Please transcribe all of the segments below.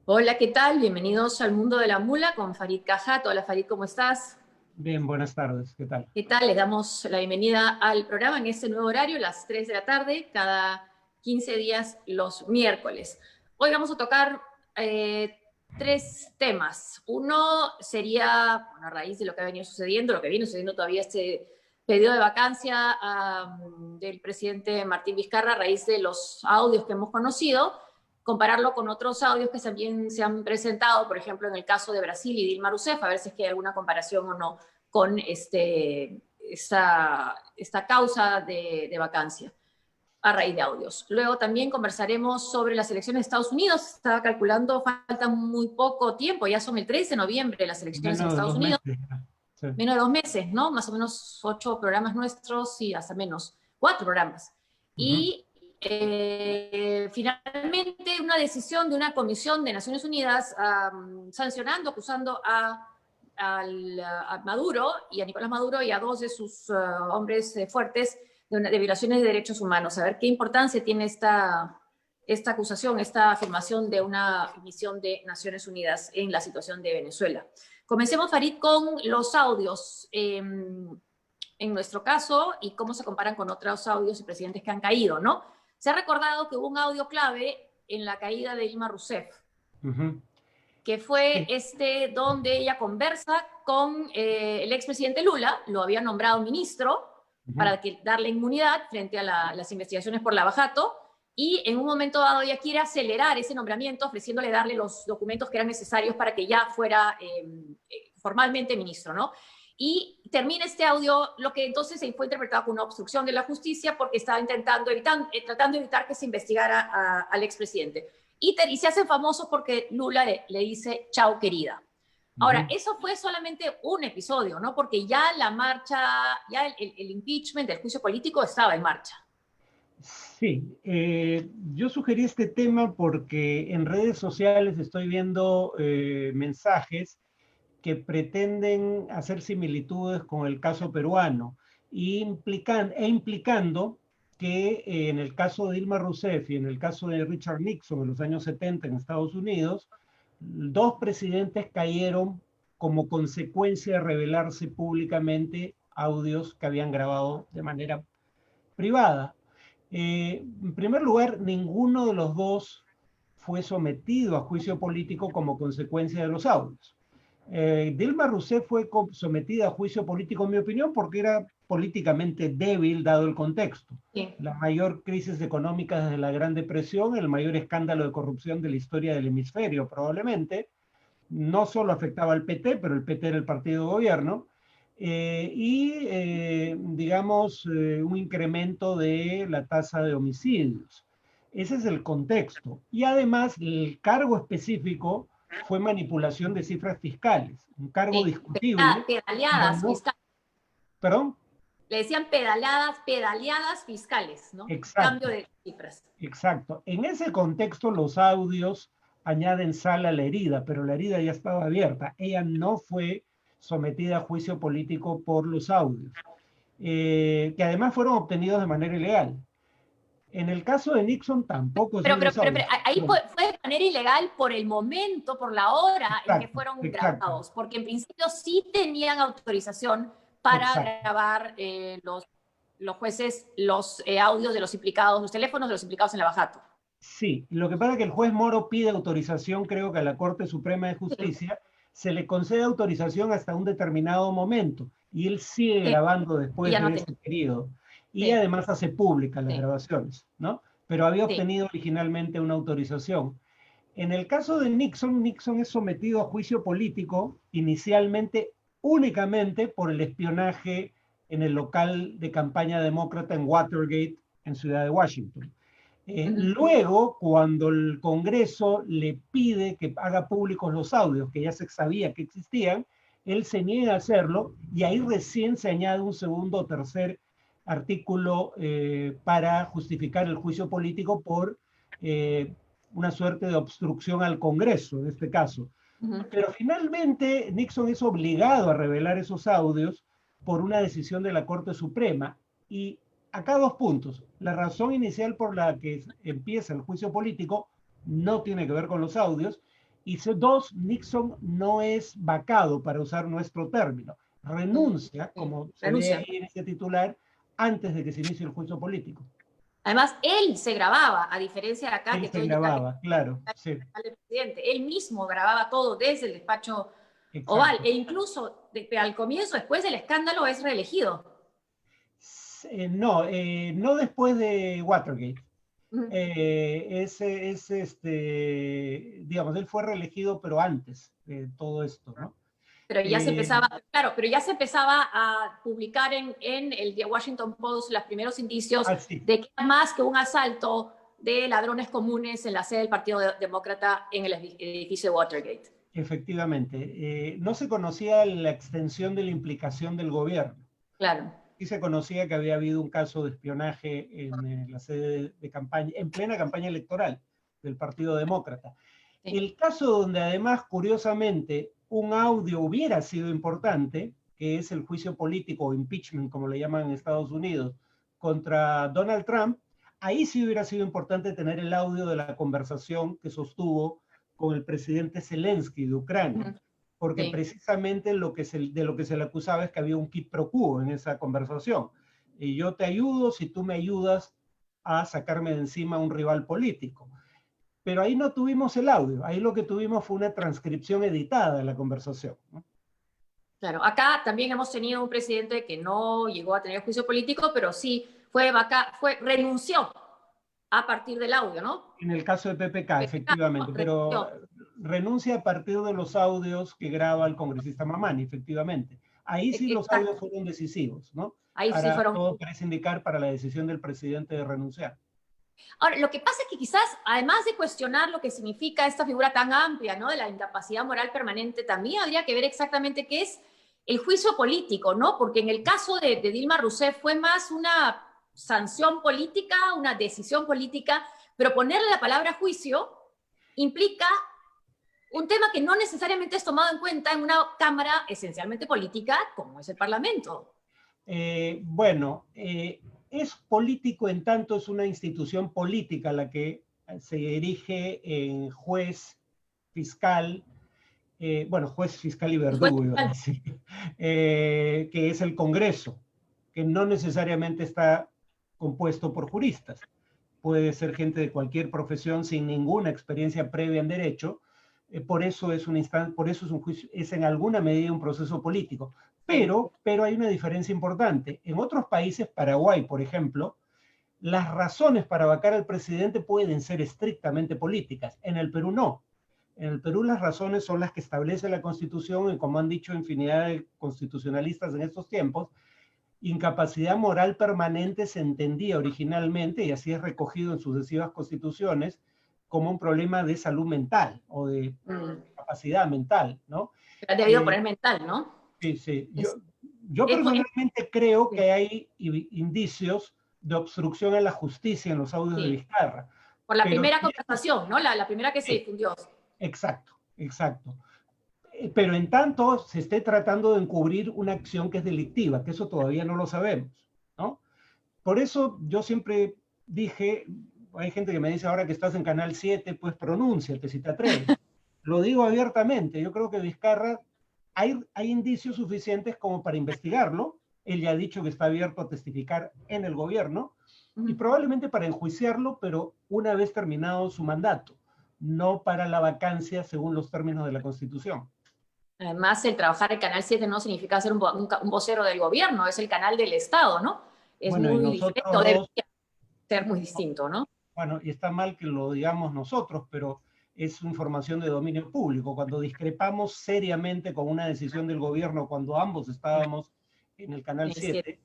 Hola, ¿qué tal? Bienvenidos al Mundo de la Mula con Farid Cajat. Hola, Farid, ¿cómo estás? Bien, buenas tardes, ¿qué tal? ¿Qué tal? Les damos la bienvenida al programa en este nuevo horario, las 3 de la tarde, cada 15 días los miércoles. Hoy vamos a tocar eh, tres temas. Uno sería, bueno, a raíz de lo que ha venido sucediendo, lo que viene sucediendo todavía este pedido de vacancia del presidente Martín Vizcarra a raíz de los audios que hemos conocido, compararlo con otros audios que también se han presentado, por ejemplo, en el caso de Brasil y Dilma Rousseff, a ver si es que hay alguna comparación o no con esta causa de vacancia a raíz de audios. Luego también conversaremos sobre las elecciones de Estados Unidos. Estaba calculando, falta muy poco tiempo, ya son el 13 de noviembre las elecciones en Menos de Estados dos Unidos, meses ya. Sí. menos de 2 meses, ¿no? Más o menos 8 programas nuestros y hasta menos, 4 programas. Ujú. Y finalmente una decisión de una comisión de Naciones Unidas sancionando, acusando a Maduro y a Nicolás Maduro y a dos de sus hombres fuertes de violaciones de derechos humanos. A ver qué importancia tiene esta acusación, esta afirmación de una misión de Naciones Unidas en la situación de Venezuela. Comencemos, Farid, con los audios. En nuestro caso y cómo se comparan con otros audios y presidentes que han caído, ¿no? Se ha recordado que hubo un audio clave en la caída de Dilma Rousseff, Ujú. que fue Sí, donde ella conversa con el expresidente Lula, lo había nombrado ministro ujú. para darle inmunidad frente a las investigaciones por lavajato, y en un momento dado ella quiere acelerar ese nombramiento ofreciéndole darle los documentos que eran necesarios para que ya fuera formalmente ministro, ¿no? Y termina este audio, lo que entonces se fue interpretado como una obstrucción de la justicia porque estaba tratando de evitar que se investigara al expresidente. Y se hacen famosos porque Lula le dice chao querida. Ahora, Ujú. eso fue solamente un episodio, ¿no? Porque ya la marcha, ya el impeachment del juicio político estaba en marcha. Sí, yo sugerí este tema porque en redes sociales estoy viendo mensajes que pretenden hacer similitudes con el caso peruano implicando que en el caso de Dilma Rousseff y en el caso de Richard Nixon en los años 70 en Estados Unidos, dos presidentes cayeron como consecuencia de revelarse públicamente audios que habían grabado de manera privada. En primer lugar, ninguno de los dos fue sometido a juicio político como consecuencia de los audios. Dilma Rousseff fue sometida a juicio político, en mi opinión, porque era políticamente débil dado el contexto. Sí. La mayor crisis económica desde la Gran Depresión, el mayor escándalo de corrupción de la historia del hemisferio, probablemente. No solo afectaba al PT, pero el PT era el partido de gobierno. Digamos, un incremento de la tasa de homicidios. Ese es el contexto. Y además, el cargo específico fue manipulación de cifras fiscales, un cargo Sí. discutible, como Pedaleadas no, fiscales. perdón, Le decían pedaleadas fiscales, ¿no? Cambio exacto, de cifras. exacto. En ese contexto, los audios añaden sal a la herida, pero la herida ya estaba abierta. Ella no fue sometida a juicio político por los audios, que además fueron obtenidos de manera ilegal. En el caso de Nixon tampoco Pero, son pero, los pero, pero audios. ahí fue de manera ilegal por el momento, por la hora en que Exacto, fueron exacto, grabados, porque en principio sí tenían autorización para exacto. grabar los jueces los audios de los implicados, los teléfonos de los implicados en la bajato. Sí, lo que pasa es que el juez Moro pide autorización, creo que a la Corte Suprema de Sí, Justicia, se le concede autorización hasta un determinado momento y él sigue sí, grabando y después ya no de te. ese periodo y Sí, además hace públicas las sí, grabaciones, ¿no? Pero había sí. obtenido originalmente una autorización. En el caso de Nixon, Nixon es sometido a juicio político inicialmente únicamente por el espionaje en el local de campaña demócrata en Watergate, en Ciudad de Washington. Ujú. Luego, cuando el Congreso le pide que haga públicos los audios, que ya se sabía que existían, él se niega a hacerlo y ahí recién se añade un segundo o tercer artículo para justificar el juicio político por eh, una suerte de obstrucción al Congreso, en este caso. Ujú. Pero finalmente Nixon es obligado a revelar esos audios por una decisión de la Corte Suprema. Y acá dos puntos. La razón inicial por la que empieza el juicio político no tiene que ver con los audios. Y dos, Nixon no es vacado, para usar nuestro término. Renuncia, como se ve ahí en ese titular, antes de que se inicie el juicio político. Además, él se grababa, a diferencia de acá, Él que se todo indica grababa, claro, sí. el presidente. Él mismo grababa todo desde el despacho Oval. Exacto. E incluso al comienzo, después del escándalo, es reelegido. No, no después de Watergate. Ujú. Digamos, él fue reelegido, pero antes de todo esto, ¿no? Pero ya se empezaba, claro, pero ya se empezaba a publicar en el The Washington Post los primeros indicios sí. de que era más que un asalto de ladrones comunes en la sede del Partido Demócrata en el edificio de Watergate. Efectivamente. No se conocía la extensión de la implicación del gobierno. Claro. Sí se conocía que había habido un caso de espionaje en la sede de campaña, en plena campaña electoral del Partido Demócrata. Sí. El caso donde además, curiosamente, un audio hubiera sido importante, que es el juicio político o impeachment, como le llaman en Estados Unidos, contra Donald Trump, ahí sí hubiera sido importante tener el audio de la conversación que sostuvo con el presidente Zelensky de Ucrania, porque precisamente de lo que se le acusaba es que había un quid pro quo en esa conversación. Y yo te ayudo si tú me ayudas a sacarme de encima a un rival político. Pero ahí no tuvimos el audio, ahí lo que tuvimos fue una transcripción editada de la conversación, ¿no? Claro, acá también hemos tenido un presidente que no llegó a tener juicio político, pero sí renunció a partir del audio, ¿no? En el caso de PPK, efectivamente, pero renuncia a partir de los audios que graba el congresista Mamani, efectivamente. Ahí sí los audios fueron decisivos, ¿no? Ahí sí fueron. Todo parece indicar para la decisión del presidente de renunciar. Ahora, lo que pasa es que quizás, además de cuestionar lo que significa esta figura tan amplia, ¿no? De la incapacidad moral permanente, también habría que ver exactamente qué es el juicio político, ¿no? Porque en el caso de Dilma Rousseff fue más una sanción política, una decisión política, pero ponerle la palabra juicio implica un tema que no necesariamente es tomado en cuenta en una cámara esencialmente política como es el Parlamento. Es político en tanto es una institución política la que se erige en juez, fiscal, juez, fiscal y verdugo, iba a decir, que es el Congreso, que no necesariamente está compuesto por juristas. Puede ser gente de cualquier profesión sin ninguna experiencia previa en derecho. Por eso es un juicio, es en alguna medida un proceso político. Pero hay una diferencia importante. En otros países, Paraguay, por ejemplo, las razones para vacar al presidente pueden ser estrictamente políticas. En el Perú no. En el Perú las razones son las que establece la Constitución y, como han dicho infinidad de constitucionalistas en estos tiempos, incapacidad moral permanente se entendía originalmente, y así es recogido en sucesivas constituciones, como un problema de salud mental o de capacidad mental, ¿no? Pero ha debido poner mental, ¿no? Sí, sí. Yo personalmente creo que hay indicios de obstrucción a la justicia en los audios de Vizcarra. Por la primera conversación, ¿no? La primera que se difundió. Exacto, exacto. Pero en tanto se esté tratando de encubrir una acción que es delictiva, que eso todavía no lo sabemos, ¿no? Por eso yo siempre dije, hay gente que me dice ahora que estás en Canal 7, pues pronúnciate si te atreves. Lo digo abiertamente, yo creo que Vizcarra hay indicios suficientes como para investigarlo. Él ya ha dicho que está abierto a testificar en el gobierno y probablemente para enjuiciarlo, pero una vez terminado su mandato, no para la vacancia según los términos de la Constitución. Además, el trabajar en Canal 7 no significa ser un vocero del gobierno, es el canal del Estado, ¿no? Es muy diferente, debería ser muy distinto, ¿no? Bueno, y está mal que lo digamos nosotros, pero es información de dominio público. Cuando discrepamos seriamente con una decisión del gobierno, cuando ambos estábamos en el Canal 7,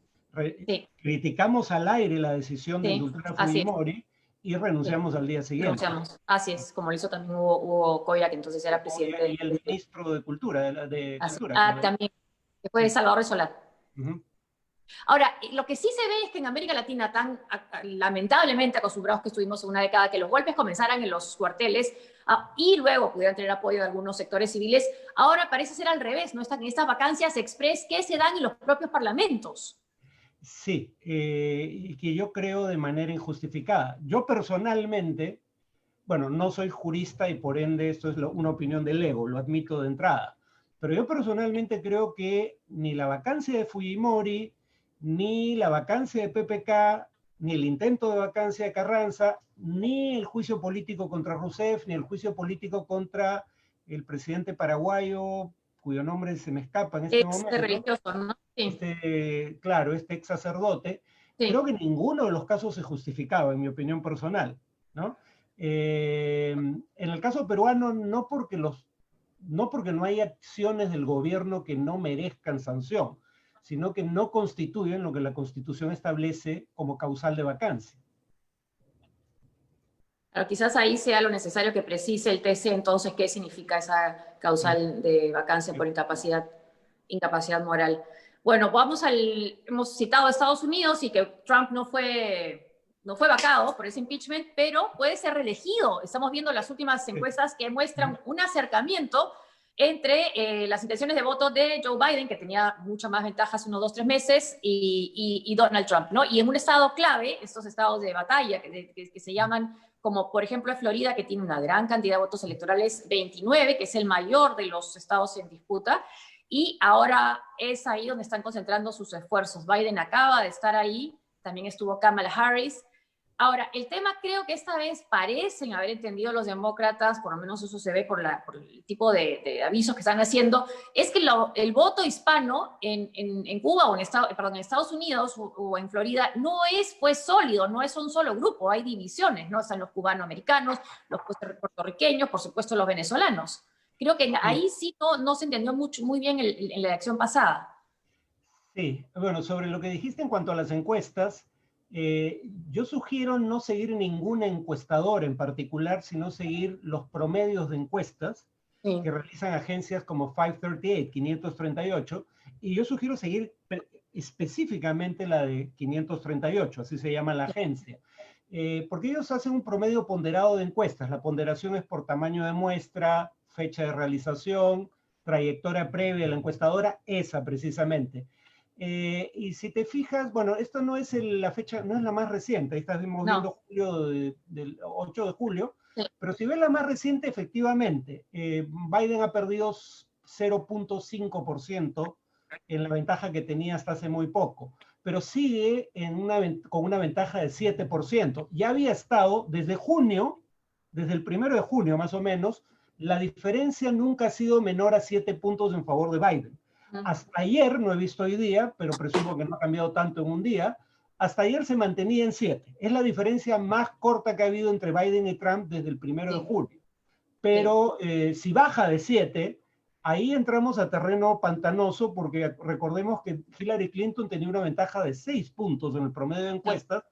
criticamos al aire la decisión de indultar a Fujimori y renunciamos al día siguiente. Renunciamos, así es, como lo hizo también Hugo Coira, que entonces era presidente. Y el ministro de Cultura. También, después de Salvador Solá. Ahora, lo que sí se ve es que en América Latina, tan lamentablemente acostumbrados que estuvimos en una década, que los golpes comenzaran en los cuarteles y luego pudieran tener apoyo de algunos sectores civiles, ahora parece ser al revés, ¿no? Están estas vacancias express que se dan en los propios parlamentos. Sí, y que yo creo de manera injustificada. Yo personalmente bueno, no soy jurista y por ende esto es una opinión del ego, lo admito de entrada. Pero yo personalmente creo que ni la vacancia de Fujimori, ni la vacancia de PPK, ni el intento de vacancia de Carranza, ni el juicio político contra Rousseff, ni el juicio político contra el presidente paraguayo, cuyo nombre se me escapa en este Ex momento, religioso, ¿no? Sí, claro, este ex sacerdote, sí. creo que ninguno de los casos se justificaba, en mi opinión personal, ¿no? En el caso peruano, no porque no hay acciones del gobierno que no merezcan sanción, sino que no constituyen lo que la Constitución establece como causal de vacancia. Pero quizás ahí sea lo necesario que precise el TC entonces qué significa esa causal de vacancia por incapacidad moral. Bueno, hemos citado a Estados Unidos y que Trump no fue vacado por ese impeachment, pero puede ser reelegido. Estamos viendo las últimas encuestas que muestran un acercamiento entre las intenciones de voto de Joe Biden, que tenía muchas más ventajas unos 2, 3 meses, y Donald Trump, ¿no? Y en un estado clave, estos estados de batalla que se llaman, como por ejemplo Florida, que tiene una gran cantidad de votos electorales, 29, que es el mayor de los estados en disputa, y ahora es ahí donde están concentrando sus esfuerzos. Biden acaba de estar ahí, también estuvo Kamala Harris. Ahora, el tema creo que esta vez parecen haber entendido los demócratas, por lo menos eso se ve por el tipo de avisos que están haciendo, es que el voto hispano en Cuba o en Estados Unidos o en Florida no es pues sólido, no es un solo grupo, hay divisiones, ¿no? Están los cubanoamericanos, los puertorriqueños, por supuesto los venezolanos. Creo que ahí sí no se entendió muy bien en la elección pasada. Sí, bueno, sobre lo que dijiste en cuanto a las encuestas, yo sugiero no seguir ningún encuestador en particular, sino seguir los promedios de encuestas Sí. que realizan agencias como 538, y yo sugiero seguir específicamente la de 538, así se llama la agencia, porque ellos hacen un promedio ponderado de encuestas. La ponderación es por tamaño de muestra, fecha de realización, trayectoria previa de la encuestadora, esa precisamente. Y si te fijas, bueno, esto no es la fecha, no es la más reciente, estamos viendo julio del 8 de julio, Sí. pero si ves la más reciente, efectivamente, Biden ha perdido 0.5% en la ventaja que tenía hasta hace muy poco, pero sigue con una ventaja de 7%. Ya había estado desde junio, desde el 1 de junio más o menos, la diferencia nunca ha sido menor a 7 puntos en favor de Biden. Hasta ayer, no he visto hoy día, pero presumo que no ha cambiado tanto en un día, hasta ayer se mantenía en 7. Es la diferencia más corta que ha habido entre Biden y Trump desde el 1 de julio. Pero si baja de 7, ahí entramos a terreno pantanoso, porque recordemos que Hillary Clinton tenía una ventaja de 6 puntos en el promedio de encuestas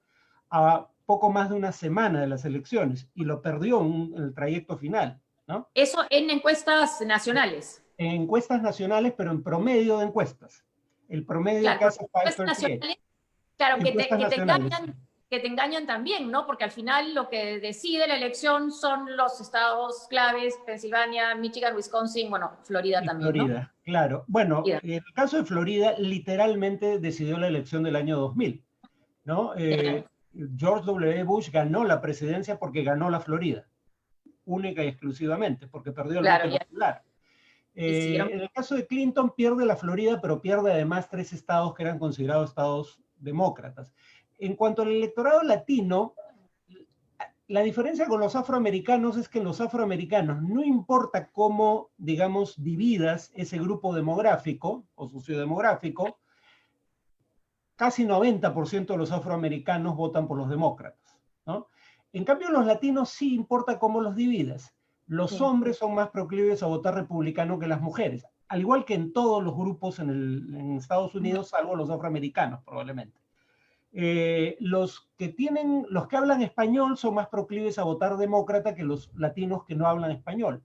a poco más de una semana de las elecciones, y lo perdió en el trayecto final, ¿no? Eso en encuestas nacionales. En encuestas nacionales, pero en promedio de encuestas. El promedio Claro, que hace encuestas 538. nacionales, claro, Encuestas nacionales. que te engañan también, ¿no? Porque al final lo que decide la elección son los estados claves, Pensilvania, Michigan, Wisconsin, bueno, Florida Y también, ¿no? Florida, claro. Bueno, en el caso de Florida, literalmente decidió la elección del año 2000, ¿no? George W. Bush ganó la presidencia porque ganó la Florida, única y exclusivamente, porque perdió el voto popular. En el caso de Clinton, pierde la Florida, pero pierde además 3 estados que eran considerados estados demócratas. En cuanto al electorado latino, la diferencia con los afroamericanos es que los afroamericanos, no importa cómo, digamos, dividas ese grupo demográfico o sociodemográfico, casi 90% de los afroamericanos votan por los demócratas, ¿no? En cambio, los latinos sí importa cómo los dividas. Los hombres son más proclives a votar republicano que las mujeres, al igual que en todos los grupos en Estados Unidos, salvo los afroamericanos probablemente. Los que hablan español son más proclives a votar demócrata que los latinos que no hablan español.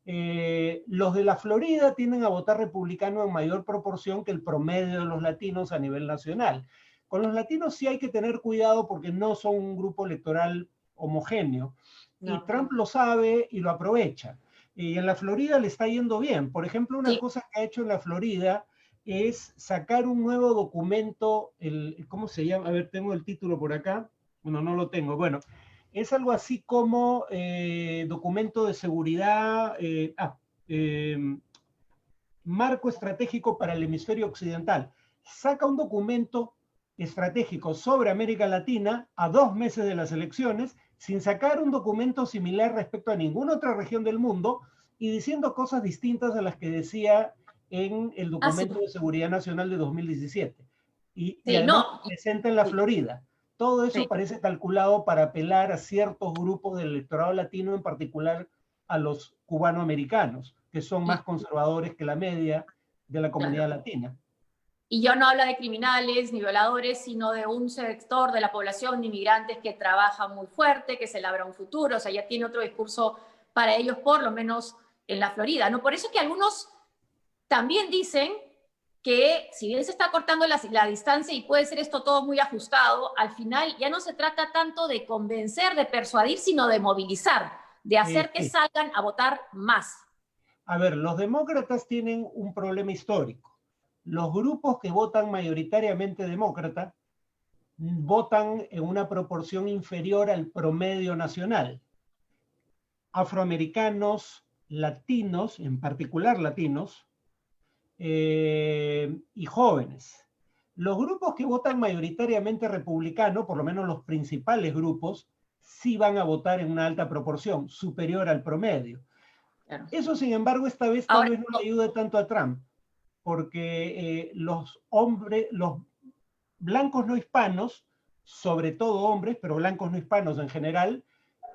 Los de la Florida tienden a votar republicano en mayor proporción que el promedio de los latinos a nivel nacional. Con los latinos sí hay que tener cuidado porque no son un grupo electoral homogéneo. Y Trump lo sabe y lo aprovecha. Y en la Florida le está yendo bien. Por ejemplo, una cosa que ha hecho en la Florida es sacar un nuevo documento, ¿cómo se llama? A ver, tengo el título por acá. Bueno, no lo tengo. Bueno, Es algo así como documento de seguridad, marco estratégico para el hemisferio occidental. Saca un documento estratégico sobre América Latina a 2 meses de las elecciones, sin sacar un documento similar respecto a ninguna otra región del mundo y diciendo cosas distintas a las que decía en el Sí. documento de seguridad nacional de 2017. Y Sí, además no. presenta en la Sí, Florida. Todo eso sí. parece calculado para apelar a ciertos grupos del electorado latino, en particular a los cubanoamericanos, que son más conservadores que la media de la comunidad Claro. latina. Y ya no habla de criminales ni violadores, sino de un sector de la población de inmigrantes que trabaja muy fuerte, que se labra un futuro, o sea, ya tiene otro discurso para ellos, por lo menos en la Florida, ¿no? Por eso es que algunos también dicen que si bien se está cortando la distancia y puede ser esto todo muy ajustado, al final ya no se trata tanto de convencer, de persuadir, sino de movilizar, de hacer que Sí. salgan a votar más. A ver, los demócratas tienen un problema histórico. Los grupos que votan mayoritariamente demócrata votan en una proporción inferior al promedio nacional. Afroamericanos, latinos, en particular latinos, y jóvenes. Los grupos que votan mayoritariamente republicano, por lo menos los principales grupos, sí van a votar en una alta proporción, superior al promedio. Claro. Eso, sin embargo, esta vez tal Ahora, vez no le ayude tanto a Trump, porque los blancos no hispanos, sobre todo hombres, pero blancos no hispanos en general,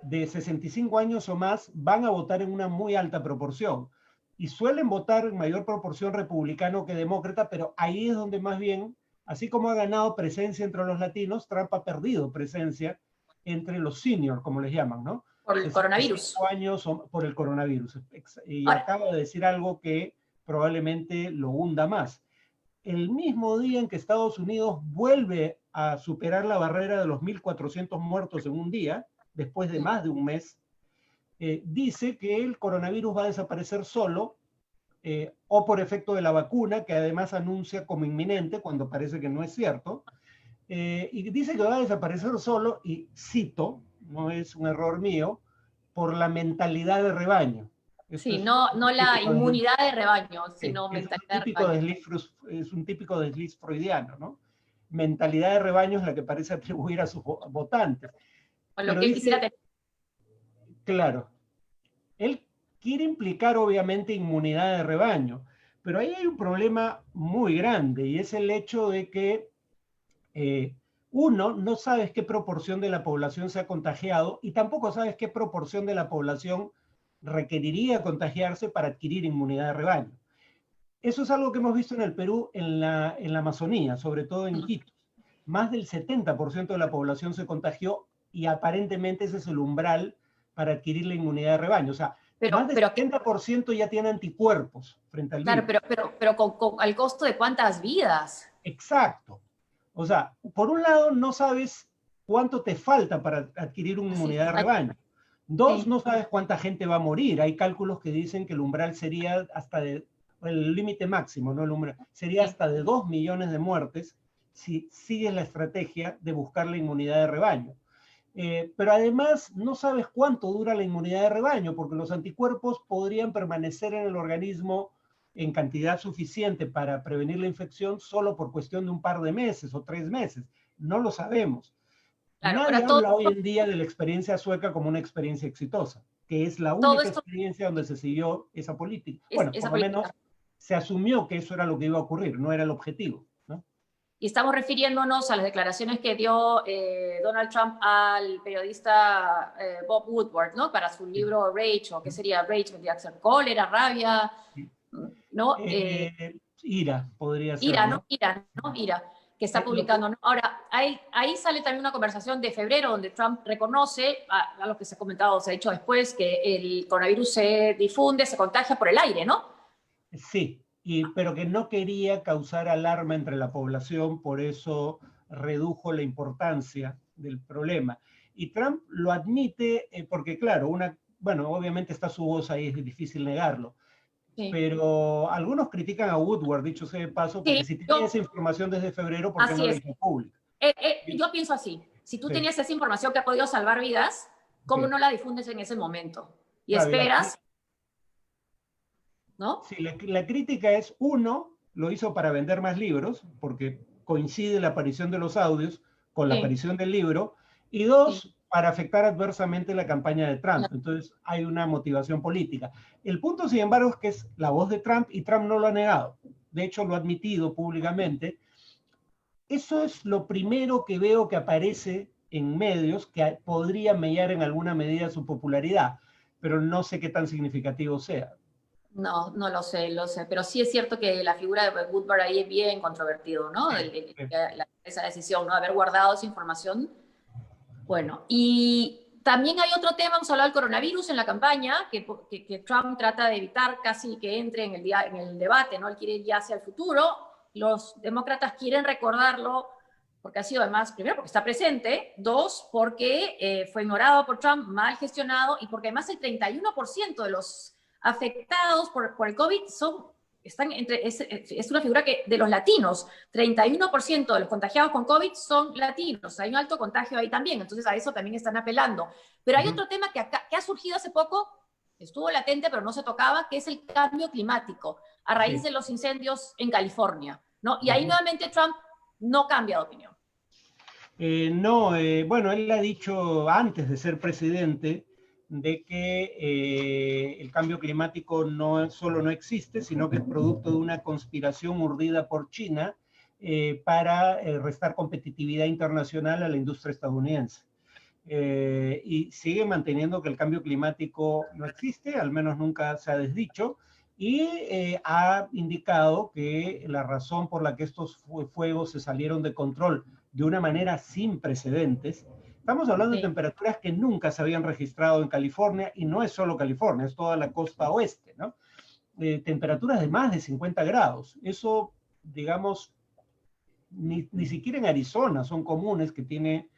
de 65 años o más, van a votar en una muy alta proporción. Y suelen votar en mayor proporción republicano que demócrata, pero ahí es donde más bien, así como ha ganado presencia entre los latinos, Trump ha perdido presencia entre los seniors, como les llaman, ¿no? por el coronavirus. 65 años por el coronavirus. Y Ahora, acaba de decir algo que probablemente lo hunda más. El mismo día en que Estados Unidos vuelve a superar la barrera de los 1.400 muertos en un día, después de más de un mes, dice que el coronavirus va a desaparecer solo, o por efecto de la vacuna, que además anuncia como inminente, cuando parece que no es cierto, y dice que va a desaparecer solo, y cito, no es un error mío, por la mentalidad de rebaño. Esto sí, es no, no la típico desliz, inmunidad de rebaño, sino es un mentalidad de típico rebaño. desliz, es un típico desliz freudiano, ¿no? Mentalidad de rebaño es la que parece atribuir a sus votantes. Con lo Pero que él quisiera dice, tener. claro, él quiere implicar obviamente inmunidad de rebaño, pero ahí hay un problema muy grande y es el hecho de que uno, no sabes qué proporción de la población se ha contagiado y tampoco sabes qué proporción de la población requeriría contagiarse para adquirir inmunidad de rebaño. Eso es algo que hemos visto en el Perú, en la Amazonía, sobre todo en Quito. Más del 70% de la población se contagió y aparentemente ese es el umbral para adquirir la inmunidad de rebaño. O sea, más del Pero 70% ya tiene anticuerpos frente al claro, virus. pero al costo de cuántas vidas. Exacto. O sea, por un lado no sabes cuánto te falta para adquirir una Así, inmunidad de rebaño. Dos, sí, no sabes cuánta gente va a morir. Hay cálculos que dicen que el umbral sería hasta el límite máximo, no el umbral, sería sí. hasta de 2 millones de muertes si sigues la estrategia de buscar la inmunidad de rebaño. Pero además no sabes cuánto dura la inmunidad de rebaño, porque los anticuerpos podrían permanecer en el organismo en cantidad suficiente para prevenir la infección solo por cuestión de un par de meses o 3 meses. No lo sabemos. Claro, Nadie ahora todo, habla hoy en día de la experiencia sueca como una experiencia exitosa, que es la todo única esto experiencia donde se siguió esa política. es Bueno, esa por lo menos política. se asumió que eso era lo que iba a ocurrir, no era el objetivo, ¿no? Y estamos refiriéndonos a las declaraciones que dio Donald Trump al periodista Bob Woodward, ¿no? Para su libro Rage, o qué sería Rage, vendría a ser cólera, rabia, ¿no? Ira podría ser, Ira, ¿no? ¿no? Ira, ¿no? Ira, que está Lo que, publicando, ¿no? Ahora, ahí sale también una conversación de febrero donde Trump reconoce, a lo que se ha comentado, se ha dicho después, que el coronavirus se difunde, se contagia por el aire, ¿no? sí, pero que no quería causar alarma entre la población, por eso redujo la importancia del problema. Y Trump lo admite porque, claro, bueno, obviamente está su voz ahí, es difícil negarlo, Sí. pero algunos critican a Woodward, dicho sea de paso, porque Sí, si tenía yo, esa información desde febrero, ¿por qué no así la es. hizo pública? Yo pienso así. Si tú Sí. tenías esa información que ha podido salvar vidas, ¿cómo Sí. no la difundes en ese momento? Y Claro, esperas, ¿no? sí, la crítica es, uno, lo hizo para vender más libros, porque coincide la aparición de los audios con la Sí, aparición del libro, y sí. dos, para afectar adversamente la campaña de Trump. Entonces hay una motivación política. El punto, sin embargo, es que es la voz de Trump y Trump no lo ha negado. De hecho, lo ha admitido públicamente. Eso es lo primero que veo que aparece en medios que podría mellar en alguna medida su popularidad, pero no sé qué tan significativo sea. No, no lo sé, pero sí es cierto que la figura de Woodward ahí es bien controvertido, ¿no? Sí. Esa decisión, ¿no? Haber guardado esa información. Bueno, y también hay otro tema, hemos hablado del coronavirus en la campaña, que Trump trata de evitar casi que entre en el debate, ¿no? Él quiere ir ya hacia el futuro. Los demócratas quieren recordarlo porque ha sido además, primero, porque está presente, dos, porque fue ignorado por Trump, mal gestionado, y porque además el 31% de los afectados por el COVID es una figura que de los latinos, 31% de los contagiados con COVID son latinos, hay un alto contagio ahí también, entonces a eso también están apelando. Pero hay otro tema que ha surgido hace poco, estuvo latente pero no se tocaba, que es el cambio climático a raíz Sí. de los incendios en California, ¿no? Y ahí Ujú. nuevamente Trump no cambia de opinión. No, bueno, él ha dicho antes de ser presidente de que el cambio climático no solo no existe, sino que es producto de una conspiración urdida por China para restar competitividad internacional a la industria estadounidense. Y sigue manteniendo que el cambio climático no existe, al menos nunca se ha desdicho, y ha indicado que la razón por la que estos fuegos se salieron de control de una manera sin precedentes, estamos hablando de Sí. temperaturas que nunca se habían registrado en California, y no es solo California, es toda la costa oeste, ¿no? Temperaturas de más de 50 grados. Eso, digamos, ni siquiera en Arizona son comunes, que tiene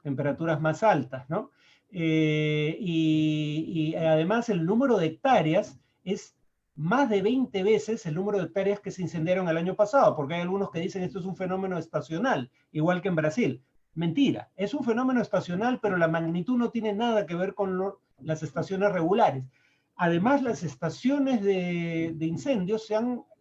temperaturas más altas, ¿no? Y además el número de hectáreas es más de 20 veces el número de hectáreas que se incendiaron el año pasado, porque hay algunos que dicen esto es un fenómeno estacional, igual que en Brasil. Mentira, es un fenómeno estacional, pero la magnitud no tiene nada que ver con las estaciones regulares. Además, las estaciones de incendios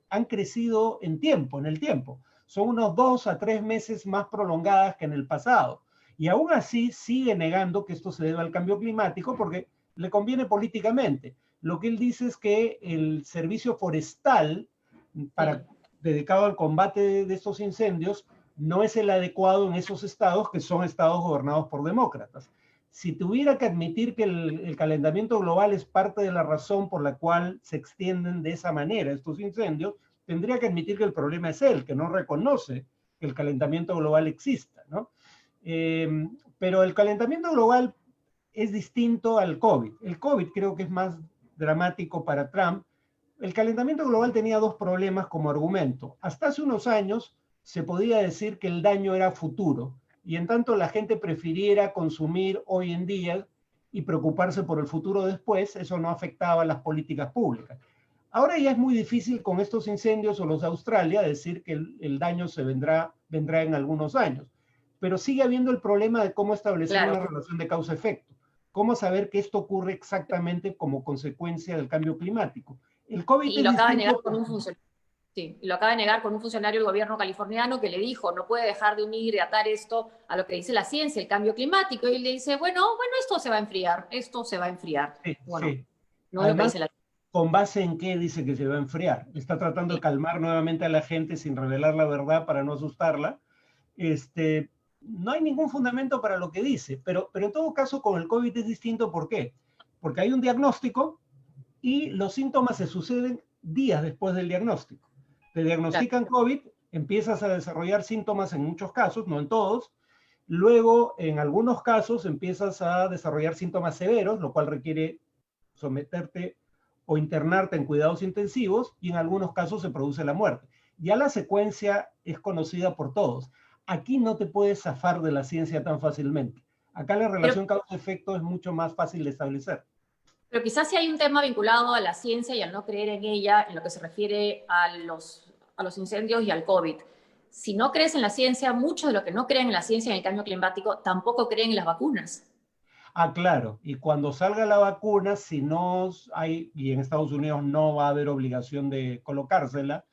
han crecido en tiempo, en el tiempo. Son unos 2 a 3 meses más prolongadas que en el pasado. Y aún así sigue negando que esto se debe al cambio climático porque le conviene políticamente. Lo que él dice es que el servicio forestal Sí. para, dedicado al combate de estos incendios no es el adecuado en esos estados que son estados gobernados por demócratas. Si tuviera que admitir que el calentamiento global es parte de la razón por la cual se extienden de esa manera estos incendios, tendría que admitir que el problema es él, que no reconoce que el calentamiento global exista, ¿no? Pero el calentamiento global es distinto al COVID. El COVID creo que es más dramático para Trump. El calentamiento global tenía dos problemas como argumento. Hasta hace unos años se podía decir que el daño era futuro, y en tanto la gente prefiriera consumir hoy en día y preocuparse por el futuro después, eso no afectaba las políticas públicas. Ahora ya es muy difícil con estos incendios o los de Australia decir que el daño vendrá en algunos años, pero sigue habiendo el problema de cómo establecer Claro. una relación de causa-efecto, cómo saber que esto ocurre exactamente como consecuencia del cambio climático. El COVID Y es lo acaba de negar distinto. con un funcionario. Sí, y lo acaba de negar con un funcionario del gobierno californiano que le dijo, no puede dejar de unir y atar esto a lo que dice la ciencia, el cambio climático. Y él le dice, bueno, esto se va a enfriar, esto se va a enfriar. Sí, Bueno, sí. no es lo que Además, dice la ciencia. ¿con base en qué dice que se va a enfriar? Está tratando de calmar nuevamente a la gente sin revelar la verdad para no asustarla. No hay ningún fundamento para lo que dice, pero en todo caso con el COVID es distinto. ¿Por qué? Porque hay un diagnóstico y los síntomas se suceden días después del diagnóstico. Te Claro. diagnostican COVID, empiezas a desarrollar síntomas en muchos casos, no en todos. Luego, en algunos casos, empiezas a desarrollar síntomas severos, lo cual requiere someterte o internarte en cuidados intensivos, y en algunos casos se produce la muerte. Ya la secuencia es conocida por todos. Aquí no te puedes zafar de la ciencia tan fácilmente. Acá la Pero, relación causa-efecto es mucho más fácil de establecer. pero quizás sí hay un tema vinculado a la ciencia y al no creer en ella en lo que se refiere a los incendios y al COVID. si no crees en la ciencia, muchos de los que no creen en la ciencia y en el cambio climático tampoco creen en las vacunas. Ah, claro, y cuando salga la vacuna, si no hay, y en Estados Unidos no va a haber obligación de colocársela,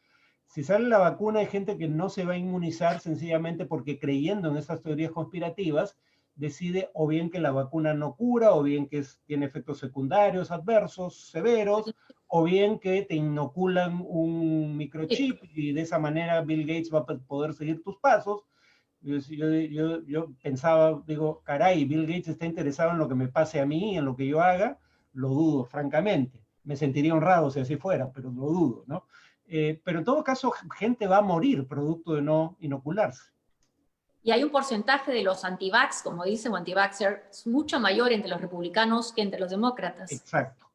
si sale la vacuna hay gente que no se va a inmunizar sencillamente porque creyendo en estas teorías conspirativas, decide o bien que la vacuna no cura, o bien que tiene efectos secundarios adversos severos, o bien que te inoculan un microchip y de esa manera Bill Gates va a poder seguir tus pasos. Yo pensaba, digo, caray, Bill Gates está interesado en lo que me pase a mí, en lo que yo haga, lo dudo, francamente. Me sentiría honrado si así fuera, pero lo dudo, ¿no? Pero en todo caso, gente va a morir producto de no inocularse. Y hay un porcentaje de los anti-vax, como dicen, o anti-vaxxers, mucho mayor entre los republicanos que entre los demócratas. Exacto.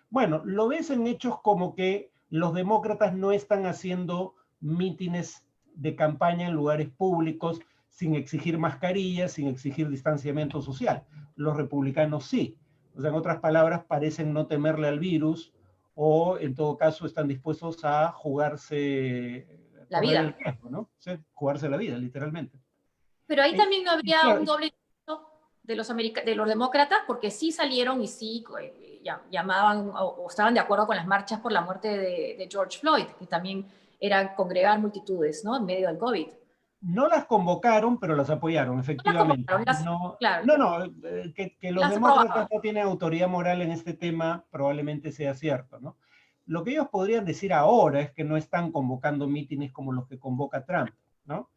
Bueno, lo ves en hechos como que los demócratas no están haciendo mítines de campaña en lugares públicos sin exigir mascarillas, sin exigir distanciamiento social. Los republicanos sí. O sea, en otras palabras, parecen no temerle al virus o en todo caso están dispuestos a jugarse, La correr el vida. riesgo, ¿no? Sí, jugarse la vida, literalmente. Pero ahí también no Y habría claro, un doble de de los demócratas, porque sí salieron y sí llamaban o estaban de acuerdo con las marchas por la muerte de George Floyd, que también era congregar multitudes, ¿no? En medio del COVID. no las convocaron, pero las apoyaron, No las efectivamente. convocaron, No, claro, no, no, que los las demócratas aprobaban. no tienen autoridad moral en este tema probablemente sea cierto, ¿no? Lo que ellos podrían decir ahora es que no están convocando mítines como los que convoca Trump, ¿no?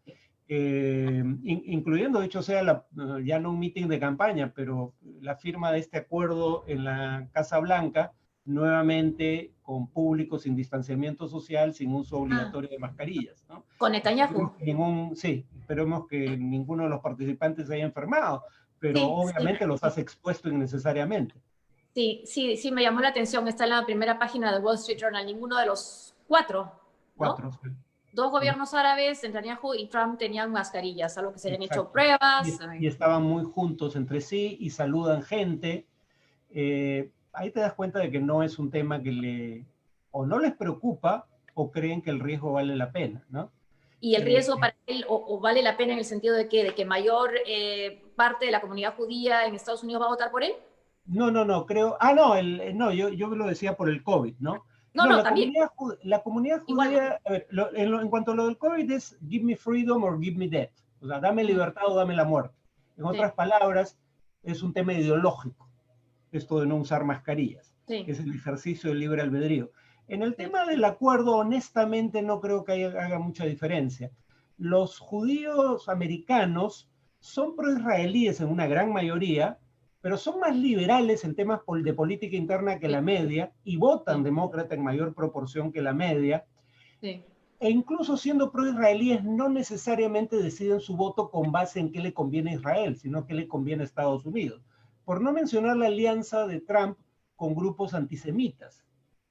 Incluyendo, de hecho, sea ya no un mitin de campaña, pero la firma de este acuerdo en la Casa Blanca, nuevamente con público, sin distanciamiento social, sin uso Ah, obligatorio de mascarillas, ¿no? con Netanyahu. Sí, esperemos que ninguno de los participantes se haya enfermado, pero Sí, sí, obviamente los sí. has expuesto innecesariamente. Sí, sí, sí, me llamó la atención. Está en la primera página del Wall Street Journal. Ninguno de los cuatro, ¿no? Cuatro, sí. Dos gobiernos árabes, Netanyahu y Trump, tenían mascarillas, algo que se habían hecho Exacto. pruebas. Y estaban muy juntos entre sí y saludan gente. Ahí te das cuenta de que no es un tema que o no les preocupa o creen que el riesgo vale la pena, ¿no? Y el Eh, riesgo para él, o vale la pena en el sentido de que mayor parte de la comunidad judía en Estados Unidos va a votar por él. no, no, no, creo. No, no, yo lo decía por el COVID, ¿no? No, No, no, también, la comunidad igualmente. judía, a ver, en cuanto a lo del COVID es give me freedom or give me death. O sea, dame Mm, libertad o dame la muerte. En sí, otras palabras, es un tema ideológico, esto de no usar mascarillas, que sí, es el ejercicio del libre albedrío. En el sí. tema del acuerdo, honestamente, no creo que haga mucha diferencia. Los judíos americanos son pro-israelíes en una gran mayoría, pero son más liberales en temas de política interna que Sí, la media y votan sí, demócrata en mayor proporción que la media. sí. E incluso siendo pro-israelíes, no necesariamente deciden su voto con base en qué le conviene a Israel, sino qué le conviene a Estados Unidos. Por no mencionar la alianza de Trump con grupos antisemitas,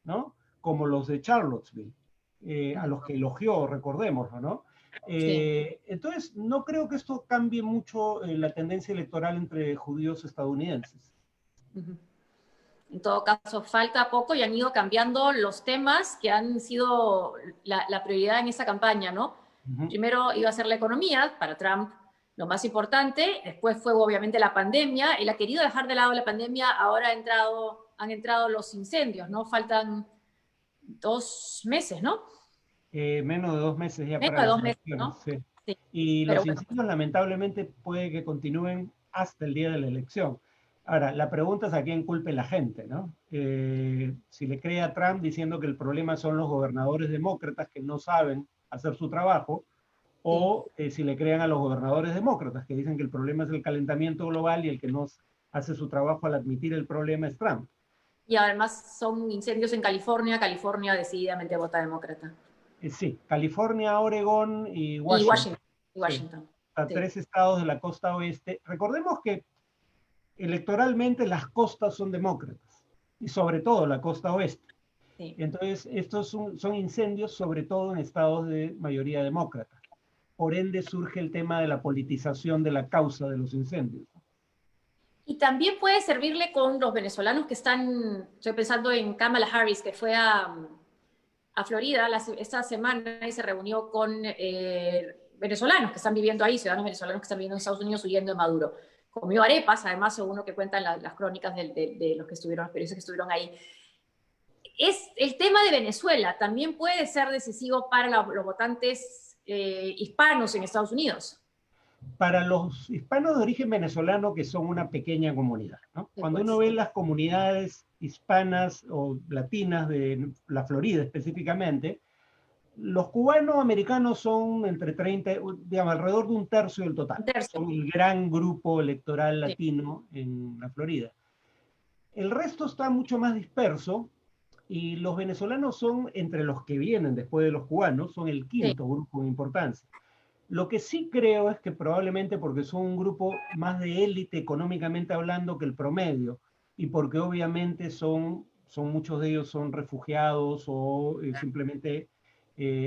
¿no? Como los de Charlottesville, a los que elogió, recordémoslo, ¿no? Sí. Entonces, no creo que esto cambie mucho la tendencia electoral entre judíos estadounidenses. Ujú. En todo caso, falta poco y han ido cambiando los temas que han sido la prioridad en esa campaña, ¿no? Uh -huh. Primero iba a ser la economía, para Trump lo más importante, después fue obviamente la pandemia, él ha querido dejar de lado la pandemia, ahora han entrado los incendios, ¿no? Faltan 2 meses, ¿no? Menos de 2 meses ya Menos para de las 2 meses, elecciones, ¿no? sí. Sí, Y pero los bueno, incendios lamentablemente puede que continúen hasta el día de la elección. Ahora, la pregunta es a quién culpe la gente, ¿no? Si le cree a Trump diciendo que el problema son los gobernadores demócratas que no saben hacer su trabajo, sí. o si le crean a los gobernadores demócratas que dicen que el problema es el calentamiento global y el que no hace su trabajo al admitir el problema es Trump. Y además son incendios en California, California decididamente vota demócrata. Sí, California, Oregón y Y Washington. Washington, y Sí, Washington, a sí. 3 estados de la costa oeste. Recordemos que electoralmente las costas son demócratas, y sobre todo la costa oeste. Sí. Entonces, estos son incendios sobre todo en estados de mayoría demócrata. Por ende surge el tema de la politización de la causa de los incendios. Y también puede servirle con los venezolanos que están, estoy pensando en Kamala Harris, que fue a Florida esta semana y se reunió con venezolanos que están viviendo ahí, ciudadanos venezolanos que están viviendo en Estados Unidos huyendo de Maduro. Comió arepas, además, según lo que cuentan las crónicas de los que estuvieron, los periodistas que estuvieron ahí. El tema de Venezuela también puede ser decisivo para los votantes hispanos en Estados Unidos. Para los hispanos de origen venezolano, que son una pequeña comunidad, ¿no? Sí, Cuando pues. uno ve las comunidades hispanas o latinas de la Florida específicamente, los cubanos americanos son entre 30, digamos, alrededor de un tercio del total. Un tercio. Son el gran grupo electoral Sí. latino en la Florida. El resto está mucho más disperso y los venezolanos son, entre los que vienen después de los cubanos, son el quinto grupo en importancia. Lo que sí creo es que probablemente porque son un grupo más de élite económicamente hablando que el promedio, y porque obviamente muchos de ellos son refugiados o simplemente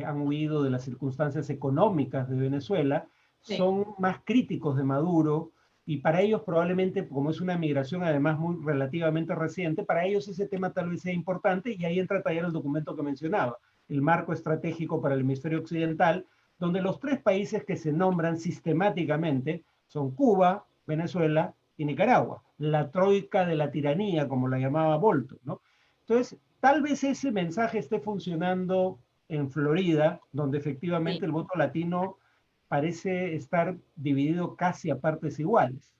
han huido de las circunstancias económicas de Venezuela, son más críticos de Maduro, y para ellos probablemente, como es una migración además muy relativamente reciente, para ellos ese tema tal vez sea importante, y ahí entra a tallar el documento que mencionaba, el marco estratégico para el hemisferio occidental, donde los tres países que se nombran sistemáticamente son Cuba, Venezuela y Nicaragua, la troika de la tiranía, como la llamaba Bolton, ¿no? Entonces, tal vez ese mensaje esté funcionando en Florida, donde efectivamente el voto latino parece estar dividido casi a partes iguales.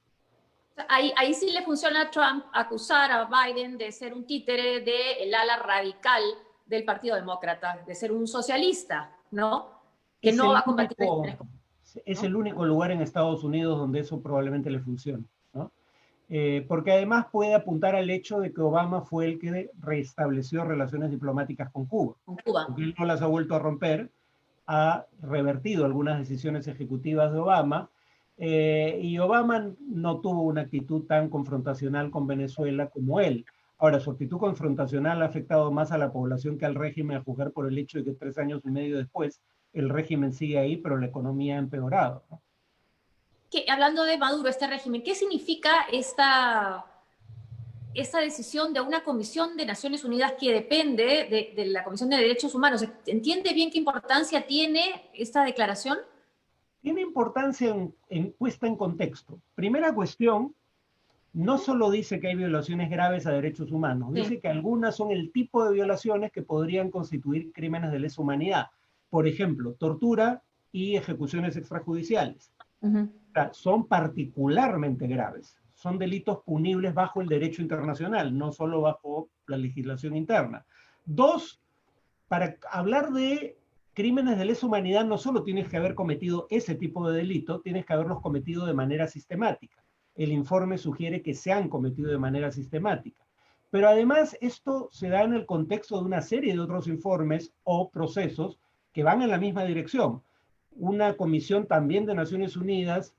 Ahí sí le funciona a Trump acusar a Biden de ser un títere del ala radical del Partido Demócrata, de ser un socialista, ¿no? Que no va a combatir regiones, es el único lugar en Estados Unidos donde eso probablemente le funcione, ¿no? Porque además puede apuntar al hecho de que Obama fue el que restableció relaciones diplomáticas con Cuba. Porque él no las ha vuelto a romper, ha revertido algunas decisiones ejecutivas de Obama, y Obama no tuvo una actitud tan confrontacional con Venezuela como él. Ahora, su actitud confrontacional ha afectado más a la población que al régimen, a juzgar por el hecho de que 3 años y medio después el régimen sigue ahí, pero la economía ha empeorado, ¿no? Hablando de Maduro, este régimen, ¿qué significa esta decisión de una comisión de Naciones Unidas que depende de la Comisión de Derechos Humanos? ¿Entiende bien qué importancia tiene esta declaración? Tiene importancia puesta en contexto. Primera cuestión, no solo dice que hay violaciones graves a derechos humanos, dice que algunas son el tipo de violaciones que podrían constituir crímenes de lesa humanidad. Por ejemplo, tortura y ejecuciones extrajudiciales. O sea, son particularmente graves. Son delitos punibles bajo el derecho internacional, no solo bajo la legislación interna. Dos, para hablar de crímenes de lesa humanidad no solo tienes que haber cometido ese tipo de delito, tienes que haberlos cometido de manera sistemática. El informe sugiere que se han cometido de manera sistemática. Pero además esto se da en el contexto de una serie de otros informes o procesos que van en la misma dirección. Una comisión también de Naciones Unidas,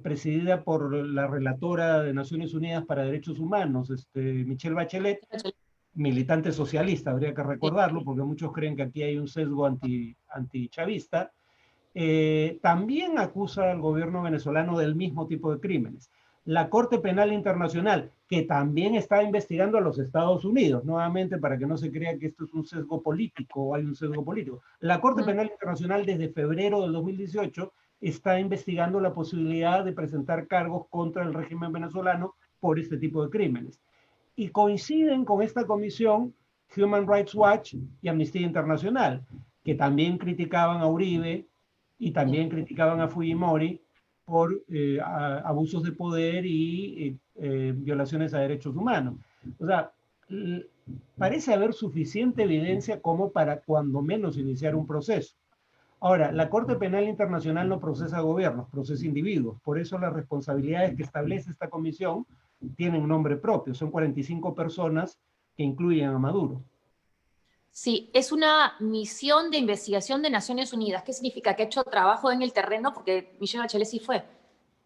presidida por la relatora de Naciones Unidas para Derechos Humanos, Michelle Bachelet, militante socialista, habría que recordarlo, porque muchos creen que aquí hay un sesgo antichavista, también acusa al gobierno venezolano del mismo tipo de crímenes. La Corte Penal Internacional, que también está investigando a los Estados Unidos, nuevamente para que no se crea que esto es un sesgo político o hay un sesgo político. La Corte Penal Internacional desde febrero del 2018 está investigando la posibilidad de presentar cargos contra el régimen venezolano por este tipo de crímenes. Y coinciden con esta comisión Human Rights Watch y Amnistía Internacional, que también criticaban a Uribe y también criticaban a Fujimori por abusos de poder y violaciones a derechos humanos. O sea, parece haber suficiente evidencia como para cuando menos iniciar un proceso. Ahora, la Corte Penal Internacional no procesa gobiernos, procesa individuos. Por eso las responsabilidades que establece esta comisión tienen nombre propio. Son 45 personas que incluyen a Maduro. Sí, es una misión de investigación de Naciones Unidas. ¿Qué significa? ¿Que ha hecho trabajo en el terreno? Porque Michelle Bachelet sí fue.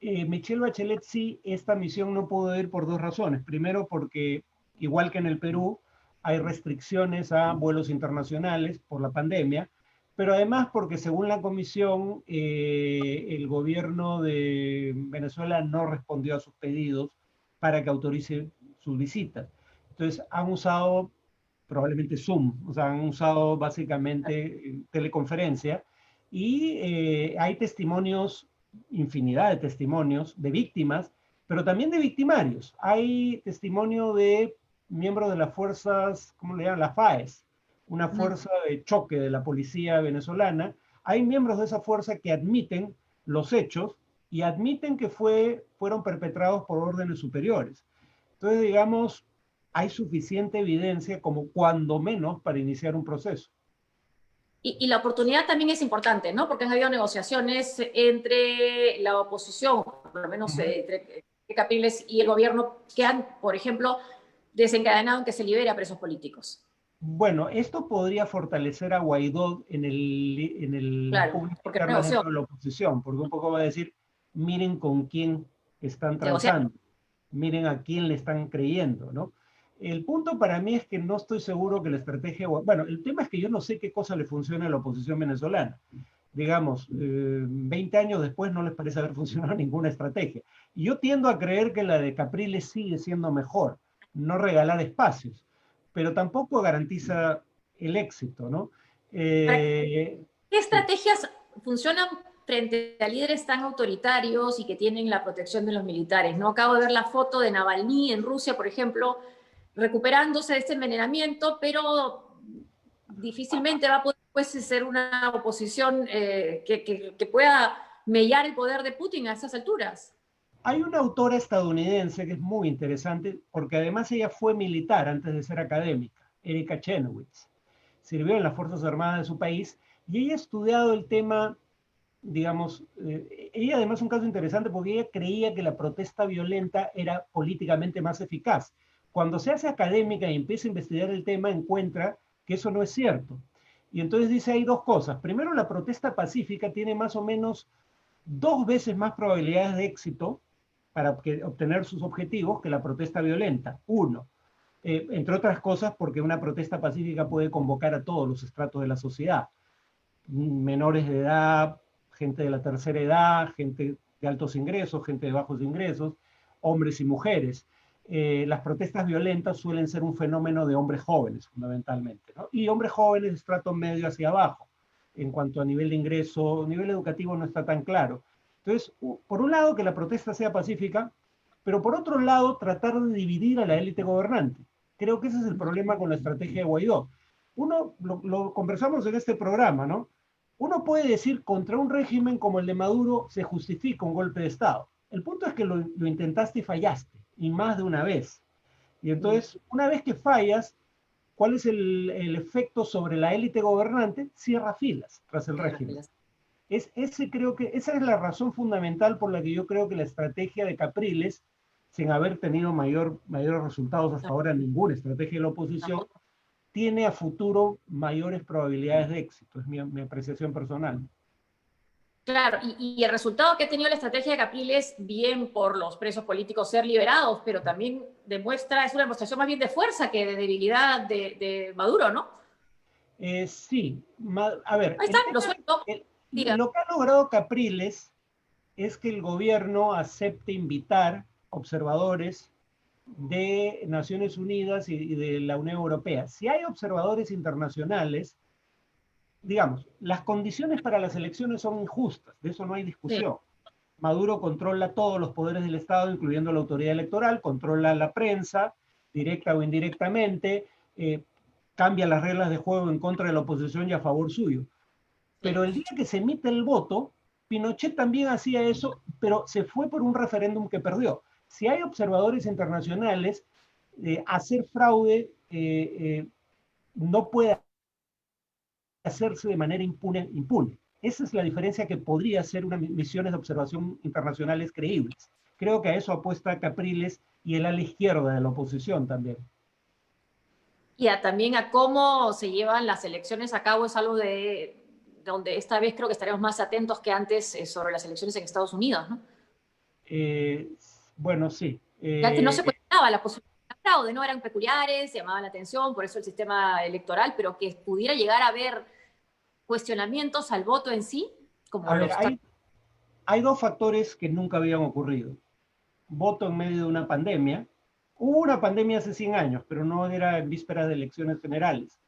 Michelle Bachelet sí, esta misión no pudo ir por dos razones. Primero, porque igual que en el Perú, hay restricciones a vuelos internacionales por la pandemia, pero además porque según la comisión, el gobierno de Venezuela no respondió a sus pedidos para que autorice sus visitas. Entonces han usado probablemente Zoom, o sea, han usado básicamente teleconferencia, Y hay testimonios, infinidad de testimonios de víctimas, pero también de victimarios. Hay testimonio de miembros de las fuerzas, ¿cómo le llaman? Las FAES, una fuerza de choque de la policía venezolana. Hay miembros de esa fuerza que admiten los hechos y admiten que fueron perpetrados por órdenes superiores. Entonces, digamos, hay suficiente evidencia como cuando menos para iniciar un proceso. Y la oportunidad también es importante, ¿no? Porque han habido negociaciones entre la oposición, por lo menos entre Capriles y el gobierno, que han, por ejemplo, desencadenado en que se libere a presos políticos. Bueno, esto podría fortalecer a Guaidó en el Claro, público porque no interno negoció. dentro de la oposición, porque un poco va a decir, miren con quién están Negociar. transando, miren a quién le están creyendo, ¿no? El punto para mí es que no estoy seguro que la estrategia, bueno, el tema es que yo no sé qué cosa le funciona a la oposición venezolana. Digamos, 20 años después no les parece haber funcionado ninguna estrategia. Y yo tiendo a creer que la de Capriles sigue siendo mejor, no regalar espacios, pero tampoco garantiza el éxito, ¿no? ¿Qué Sí. estrategias funcionan frente a líderes tan autoritarios y que tienen la protección de los militares? ¿No? Acabo de ver la foto de Navalny en Rusia, por ejemplo, recuperándose de este envenenamiento, pero difícilmente va a poder pues, ser una oposición que pueda mellar el poder de Putin a esas alturas. Hay una autora estadounidense que es muy interesante, porque además ella fue militar antes de ser académica, Erika Chenoweth. Sirvió en las Fuerzas Armadas de su país y ella ha estudiado el tema, digamos, ella además es un caso interesante porque ella creía que la protesta violenta era políticamente más eficaz. Cuando se hace académica y empieza a investigar el tema, encuentra que eso no es cierto. Y entonces dice, hay dos cosas. Primero, la protesta pacífica tiene más o menos 2 veces más probabilidades de éxito para obtener sus objetivos que la protesta violenta. Uno, entre otras cosas porque una protesta pacífica puede convocar a todos los estratos de la sociedad, menores de edad, gente de la tercera edad, gente de altos ingresos, gente de bajos ingresos, hombres y mujeres. Las protestas violentas suelen ser un fenómeno de hombres jóvenes, fundamentalmente, ¿no? Y hombres jóvenes de estrato medio hacia abajo. En cuanto a nivel de ingreso, nivel educativo no está tan claro. Entonces, por un lado, que la protesta sea pacífica, pero por otro lado, tratar de dividir a la élite gobernante. Creo que ese es el problema con la estrategia de Guaidó. Uno, lo conversamos en este programa, ¿no? Uno puede decir contra un régimen como el de Maduro se justifica un golpe de Estado. El punto es que lo intentaste y fallaste, y más de una vez. Y entonces, una vez que fallas, ¿cuál es el efecto sobre la élite gobernante? Cierra filas tras el régimen. Creo que esa es la razón fundamental por la que yo creo que la estrategia de Capriles, sin haber tenido mayores resultados hasta ahora, ninguna estrategia de la oposición, tiene a futuro mayores probabilidades de éxito. Es mi apreciación personal. Claro, y el resultado que ha tenido la estrategia de Capriles, bien por los presos políticos ser liberados, pero también es una demostración más bien de fuerza que de debilidad de Maduro, ¿no? Sí, a ver, Ahí está, lo suelto. Diga. lo que ha logrado Capriles es que el gobierno acepte invitar observadores de Naciones Unidas y de la Unión Europea. Si hay observadores internacionales, digamos, las condiciones para las elecciones son injustas, de eso no hay Sí. discusión. Maduro controla todos los poderes del Estado, incluyendo la autoridad electoral, controla la prensa, directa o indirectamente, cambia las reglas de juego en contra de la oposición y a favor suyo. Pero el día que se emite el voto, Pinochet también hacía eso, pero se fue por un referéndum que perdió. Si hay observadores internacionales, hacer fraude no puede hacerse de manera impune. Esa es la diferencia que podría ser unas misiones de observación internacionales creíbles. Creo que a eso apuesta Capriles y el ala izquierda de la oposición también. Y también a cómo se llevan las elecciones a cabo es algo de donde esta vez creo que estaremos más atentos que antes sobre las elecciones en Estados Unidos, ¿no? Eh, bueno, sí. Que antes no se cuestionaba la posibilidad de fraude, no eran peculiares, llamaban la atención, por eso el sistema electoral, pero que pudiera llegar a haber cuestionamientos al voto en sí, como A ver, los... hay dos factores que nunca habían ocurrido. Voto en medio de una pandemia. Hubo una pandemia hace 100 años, pero no era en vísperas de elecciones generales.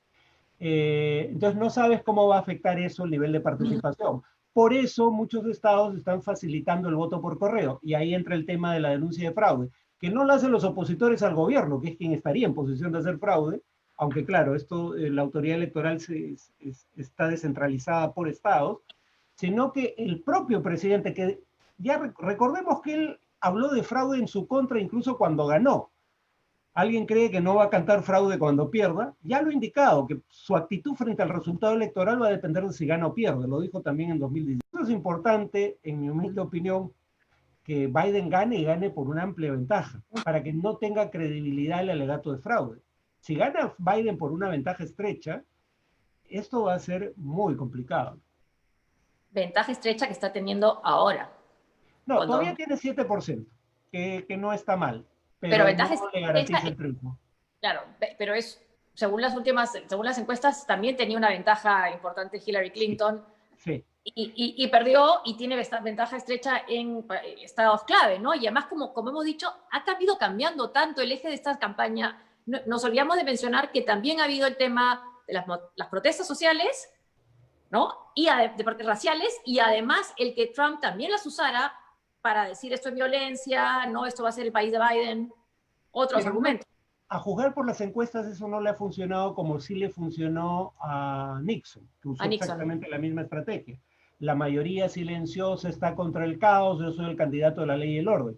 Entonces no sabes cómo va a afectar eso el nivel de participación. Por eso muchos estados están facilitando el voto por correo, y ahí entra el tema de la denuncia de fraude, que no lo hacen los opositores al gobierno, que es quien estaría en posición de hacer fraude, aunque claro, esto, la autoridad electoral está descentralizada por estados, sino que el propio presidente, que ya recordemos que él habló de fraude en su contra incluso cuando ganó. Alguien cree que no va a cantar fraude cuando pierda, ya lo ha indicado, que su actitud frente al resultado electoral va a depender de si gana o pierde, lo dijo también en 2016. Eso es importante, en mi humilde opinión, que Biden gane y gane por una amplia ventaja, para que no tenga credibilidad el alegato de fraude. Si gana Biden por una ventaja estrecha, esto va a ser muy complicado. Ventaja estrecha que está teniendo ahora. No, todavía Cuando, tiene 7%, que no está mal, pero pero no ventaja le estrecha, garantiza el triunfo. claro, pero es, según las encuestas, también tenía una ventaja importante Hillary Sí, Clinton sí. y perdió y tiene esta ventaja estrecha en estados clave, ¿no? Y además, como hemos dicho, ido cambiando tanto el eje de esta campaña. Nos olvidamos de mencionar que también ha habido el tema de las protestas sociales, ¿no? Y de raciales, y además el que Trump también las usara para decir esto es violencia, no, esto va a ser el país de Biden, otros Pero no, argumentos. a juzgar por las encuestas eso no le ha funcionado como sí le funcionó a Nixon, que A usó Nixon. exactamente la misma estrategia. La mayoría silenciosa está contra el caos, yo soy el candidato de la ley y el orden.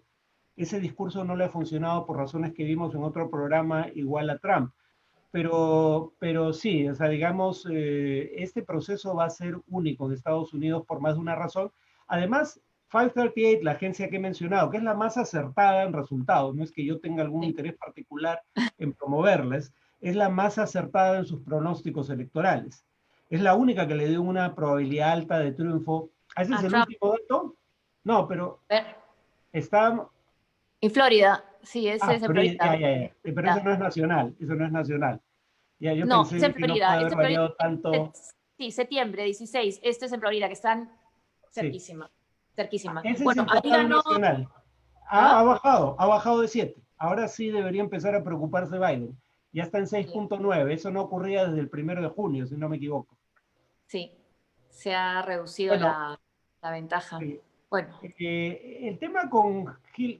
Ese discurso no le ha funcionado por razones que vimos en otro programa igual a Trump. Pero sí, o sea, digamos, este proceso va a ser único en Estados Unidos por más de una razón. Además, 538, la agencia que he mencionado, que es la más acertada en resultados, no es que yo tenga algún Sí. interés particular en promoverles, es la más acertada en sus pronósticos electorales. Es la única que le dio una probabilidad alta de triunfo. ¿Ese es A el Trump. último dato? No, pero Ver. está. En Florida, sí, ese Ah, es en pero ya, Florida. ya, ya. Pero eso no es nacional, eso no es nacional. Ya, yo No, es pensé en que no Florida. puede Es haber en Florida. variado tanto. Sí, septiembre 16. Este es en Florida, que están Sí. cerquísima. Cerquísima. Ese es Bueno, el ahí total ganó. nacional. Ah, ¿Ah? ha bajado de 7. Ahora sí debería empezar a preocuparse Biden. Ya está en Sí, 6.9. Eso no ocurría desde el 1 de junio, si no me equivoco. sí, se ha reducido Bueno, la ventaja. eh, Bueno, el tema con,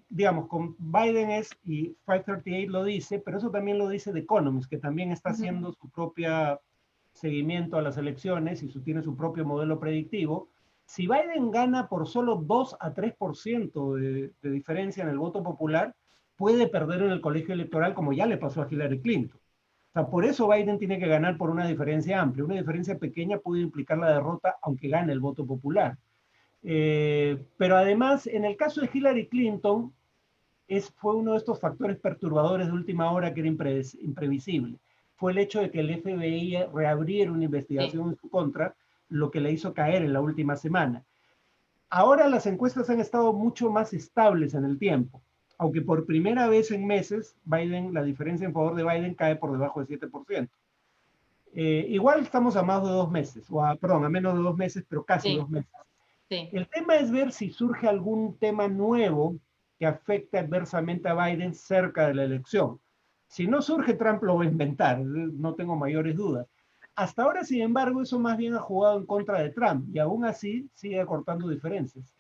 digamos, con Biden es, y 538 lo dice, pero eso también lo dice The Economist, que también está ujú, haciendo su propia seguimiento a las elecciones y tiene su propio modelo predictivo. Si Biden gana por solo 2 a 3% de diferencia en el voto popular, puede perder en el colegio electoral como ya le pasó a Hillary Clinton. O sea, por eso Biden tiene que ganar por una diferencia amplia. Una diferencia pequeña puede implicar la derrota aunque gane el voto popular. Pero además, en el caso de Hillary Clinton, fue uno de estos factores perturbadores de última hora que era imprevisible. Fue el hecho de que el FBI reabriera una sí. investigación en su contra, lo que le hizo caer en la última semana. Ahora las encuestas han estado mucho más estables en el tiempo, aunque por primera vez en meses la diferencia en favor de Biden cae por debajo del 7%. Igual estamos a más de 2 meses, perdón, a menos de 2 meses, pero casi Sí, 2 meses. sí. El tema es ver si surge algún tema nuevo que afecte adversamente a Biden cerca de la elección. Si no surge, Trump lo va a inventar, no tengo mayores dudas. Hasta ahora, sin embargo, eso más bien ha jugado en contra de Trump y aún así sigue acortando diferencias.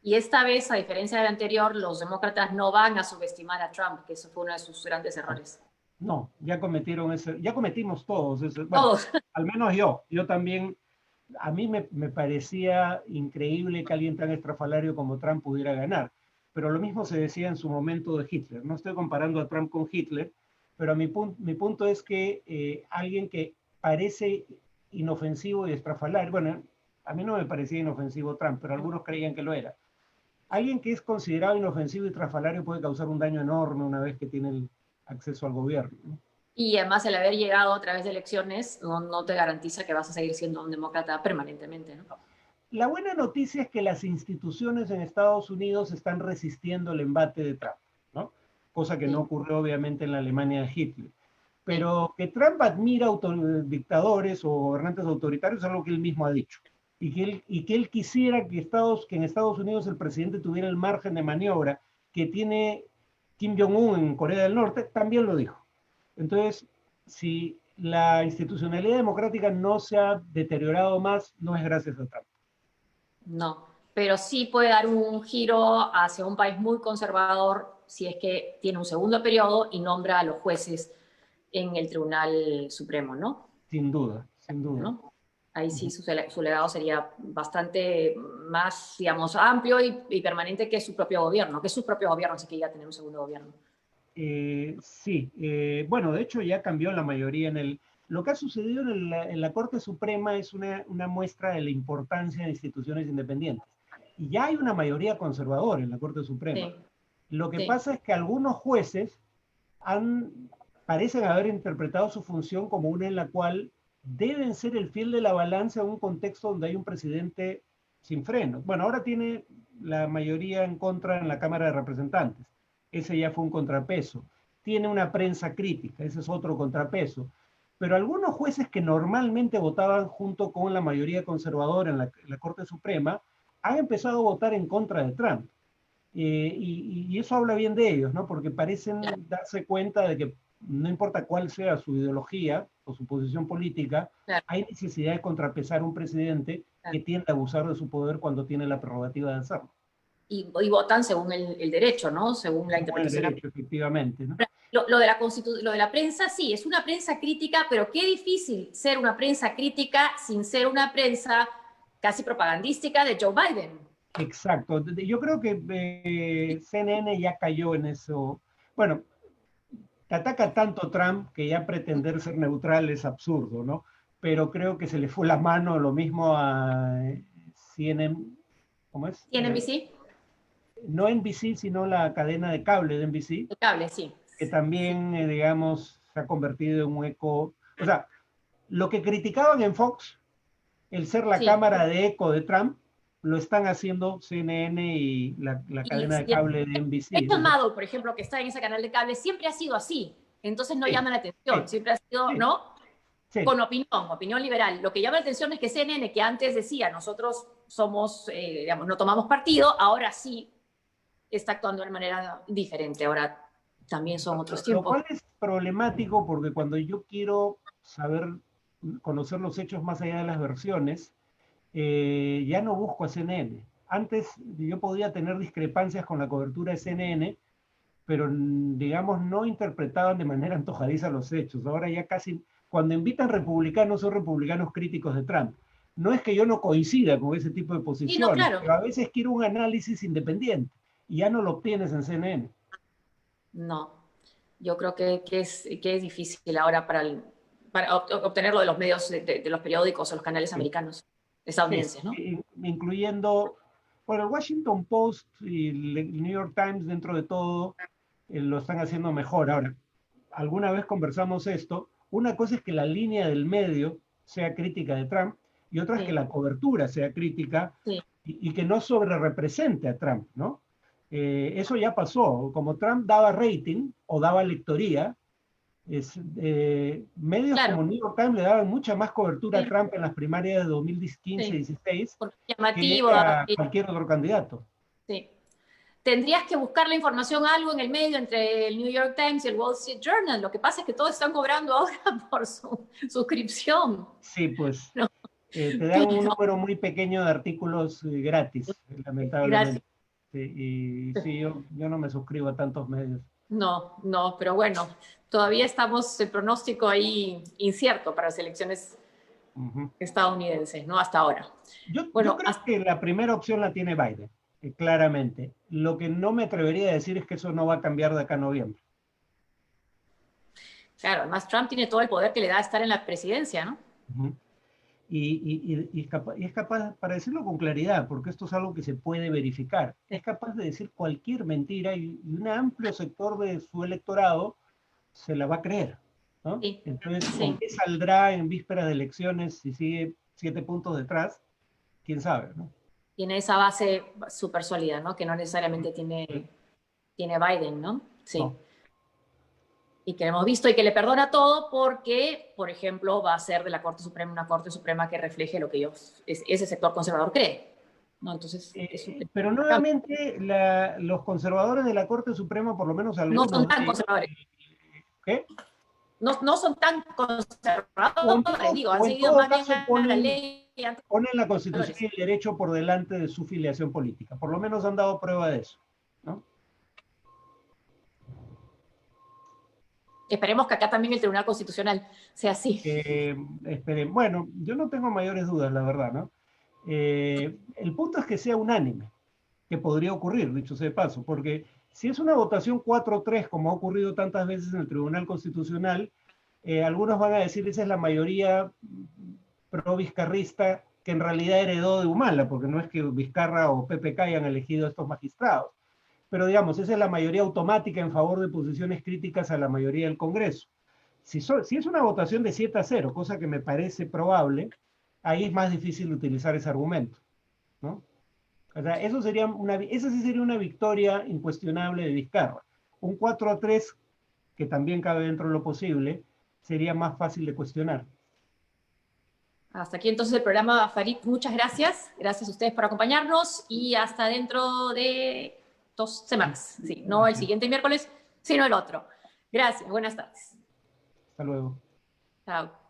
Y esta vez, a diferencia del anterior, los demócratas no van a subestimar a Trump, que eso fue uno de sus grandes errores. No, ya cometieron ese, ya cometimos todos ese, bueno, Todos. al menos yo también, a mí me parecía increíble que alguien tan estrafalario como Trump pudiera ganar, pero lo mismo se decía en su momento de Hitler. No estoy comparando a Trump con Hitler, pero mi punto es que alguien que parece inofensivo y estrafalario, bueno, a mí no me parecía inofensivo Trump, pero algunos creían que lo era. Alguien que es considerado inofensivo y estrafalario puede causar un daño enorme una vez que tiene el acceso al gobierno, ¿no? Y además el haber llegado a través de elecciones no te garantiza que vas a seguir siendo un demócrata permanentemente, ¿no? La buena noticia es que las instituciones en Estados Unidos están resistiendo el embate de Trump, ¿no? Cosa que no Sí, ocurrió obviamente en la Alemania de Hitler. sí. Pero que Trump admira dictadores o gobernantes autoritarios es algo que él mismo ha dicho. Y que él quisiera que en Estados Unidos el presidente tuviera el margen de maniobra que tiene Kim Jong-un en Corea del Norte, también lo dijo. Entonces, si la institucionalidad democrática no se ha deteriorado más, no es gracias a Trump. No, pero sí puede dar un giro hacia un país muy conservador si es que tiene un segundo periodo y nombra a los jueces en el Tribunal Supremo, ¿no? Sin duda, sin duda. ¿No? Ahí sí su legado sería bastante más, digamos, amplio y permanente que su propio gobierno, así que ya tener un segundo gobierno. Sí, bueno, de hecho ya cambió la mayoría Lo que ha sucedido en la Corte Suprema es una muestra de la importancia de instituciones independientes. Y ya hay una mayoría conservadora en la Corte Suprema. Sí, Lo que sí, pasa es que algunos jueces parecen haber interpretado su función como una en la cual deben ser el fiel de la balanza en un contexto donde hay un presidente sin frenos. Bueno, ahora tiene la mayoría en contra en la Cámara de Representantes. Ese ya fue un contrapeso. Tiene una prensa crítica, ese es otro contrapeso. Pero algunos jueces que normalmente votaban junto con la mayoría conservadora en la Corte Suprema han empezado a votar en contra de Trump. Y eso habla bien de ellos, ¿no? Porque parecen darse cuenta de que no importa cuál sea su ideología o su posición política, claro, hay necesidad de contrapesar un presidente claro. que tiende a abusar de su poder cuando tiene la prerrogativa de hacerlo. Y votan según el derecho, ¿no? Según la Según el interpretación. derecho, efectivamente, ¿no? Lo de la prensa, sí, es una prensa crítica, pero qué difícil ser una prensa crítica sin ser una prensa casi propagandística de Joe Biden. Exacto. Yo creo que CNN ya cayó en eso. Bueno, te ataca tanto Trump que ya pretender ser neutral es absurdo, ¿no? Pero creo que se le fue la mano lo mismo a CNN, ¿cómo es? ¿Tiene NBC? No NBC, sino la cadena de cable de NBC, El cable, sí. que Sí, también, digamos, se ha convertido en un eco. O sea, lo que criticaban en Fox, el ser la sí. cámara de eco de Trump, lo están haciendo CNN y la Y, cadena de y cable de NBC. Rachel Maddow, por ejemplo, que está en ese canal de cable, siempre ha sido así. Entonces no Sí, llama la atención. sí, Siempre ha sido, sí, ¿no? sí. Con opinión liberal. Lo que llama la atención es que CNN, que antes decía, nosotros somos, digamos, no tomamos partido, ahora sí está actuando de manera diferente. Ahora también son otros Lo tiempos. cual es problemático porque cuando yo quiero saber, conocer los hechos más allá de las versiones, ya no busco a CNN. Antes yo podía tener discrepancias con la cobertura de CNN, pero digamos no interpretaban de manera antojadiza los hechos. Ahora ya casi, cuando invitan republicanos, son republicanos críticos de Trump. No es que yo no coincida con ese tipo de Sí, no, posiciones, claro. pero a veces quiero un análisis independiente y ya no lo obtienes en CNN. No. Yo creo que es difícil ahora para obtenerlo de los medios, de los periódicos o los canales Sí, americanos, sí, estadounidenses, ¿no? incluyendo, bueno, el Washington Post y el New York Times dentro de todo lo están haciendo mejor. Ahora, alguna vez conversamos esto, una cosa es que la línea del medio sea crítica de Trump y otra es que Sí, la cobertura sea crítica sí, y que no sobre represente a Trump, ¿no? Eso ya pasó. Como Trump daba rating o daba lectoría, medios claro. como New York Times le daban mucha más cobertura a Sí, Trump en las primarias de 2015 sí. y 16 Porque es que llamativo. a cualquier otro candidato. Sí. Tendrías que buscar la información algo en el medio entre el New York Times y el Wall Street Journal. Lo que pasa es que todos están cobrando ahora por su suscripción. Sí, pues ¿No? te dan un Claro, número muy pequeño de artículos gratis, gracias. lamentablemente. Sí, y sí, yo no me suscribo a tantos medios. No, no, pero bueno, todavía estamos en pronóstico ahí incierto para las elecciones Ujú. estadounidenses, ¿no? Hasta ahora. Yo Bueno, creo que la primera opción la tiene Biden, claramente. Lo que no me atrevería a decir es que eso no va a cambiar de acá a noviembre. claro, además Trump tiene todo el poder que le da estar en la presidencia, ¿no? Ujú. Y es capaz, para decirlo con claridad, porque esto es algo que se puede verificar, Sí, es capaz de decir cualquier mentira y un amplio sector de su electorado se la va a creer, ¿no? sí, Entonces, ¿con sí. qué saldrá en vísperas de elecciones si sigue 7 puntos detrás? ¿Quién sabe, no? Tiene esa base súper sólida, ¿no? Que no necesariamente Sí. tiene Biden, ¿no? Sí. No. Y que hemos visto y que le perdona todo porque, por ejemplo, va a ser de la Corte Suprema una Corte Suprema que refleje lo que ese sector conservador cree. ¿No? Entonces, es un Pero nuevamente, los conservadores de la Corte Suprema, por lo menos no son algunos de tan ellos, conservadores. ¿qué? no son tan conservadores, digo, han seguido más bien a la ley. Ponen la Constitución y el derecho por delante de su filiación política. Por lo menos han dado prueba de eso, ¿no? Esperemos que acá también el Tribunal Constitucional sea así. Esperen. Bueno, yo no tengo mayores dudas, la verdad, ¿no? El punto es que sea unánime, que podría ocurrir, dicho sea de paso, porque si es una votación 4-3, como ha ocurrido tantas veces en el Tribunal Constitucional, algunos van a decir esa es la mayoría pro-vizcarrista que en realidad heredó de Humala, porque no es que Vizcarra o PPK hayan elegido a estos magistrados, pero digamos, esa es la mayoría automática en favor de posiciones críticas a la mayoría del Congreso. Si es una votación de 7-0, cosa que me parece probable, ahí es más difícil utilizar ese argumento, ¿no? O sea, esa sí sería una victoria incuestionable de Vizcarra. Un 4-3, que también cabe dentro de lo posible, sería más fácil de cuestionar. Hasta aquí entonces el programa, Farid. Muchas gracias. Gracias a ustedes por acompañarnos y hasta dentro de 2 semanas. Sí, no el siguiente miércoles, sino el otro. Gracias. Buenas tardes. Hasta luego. Chao.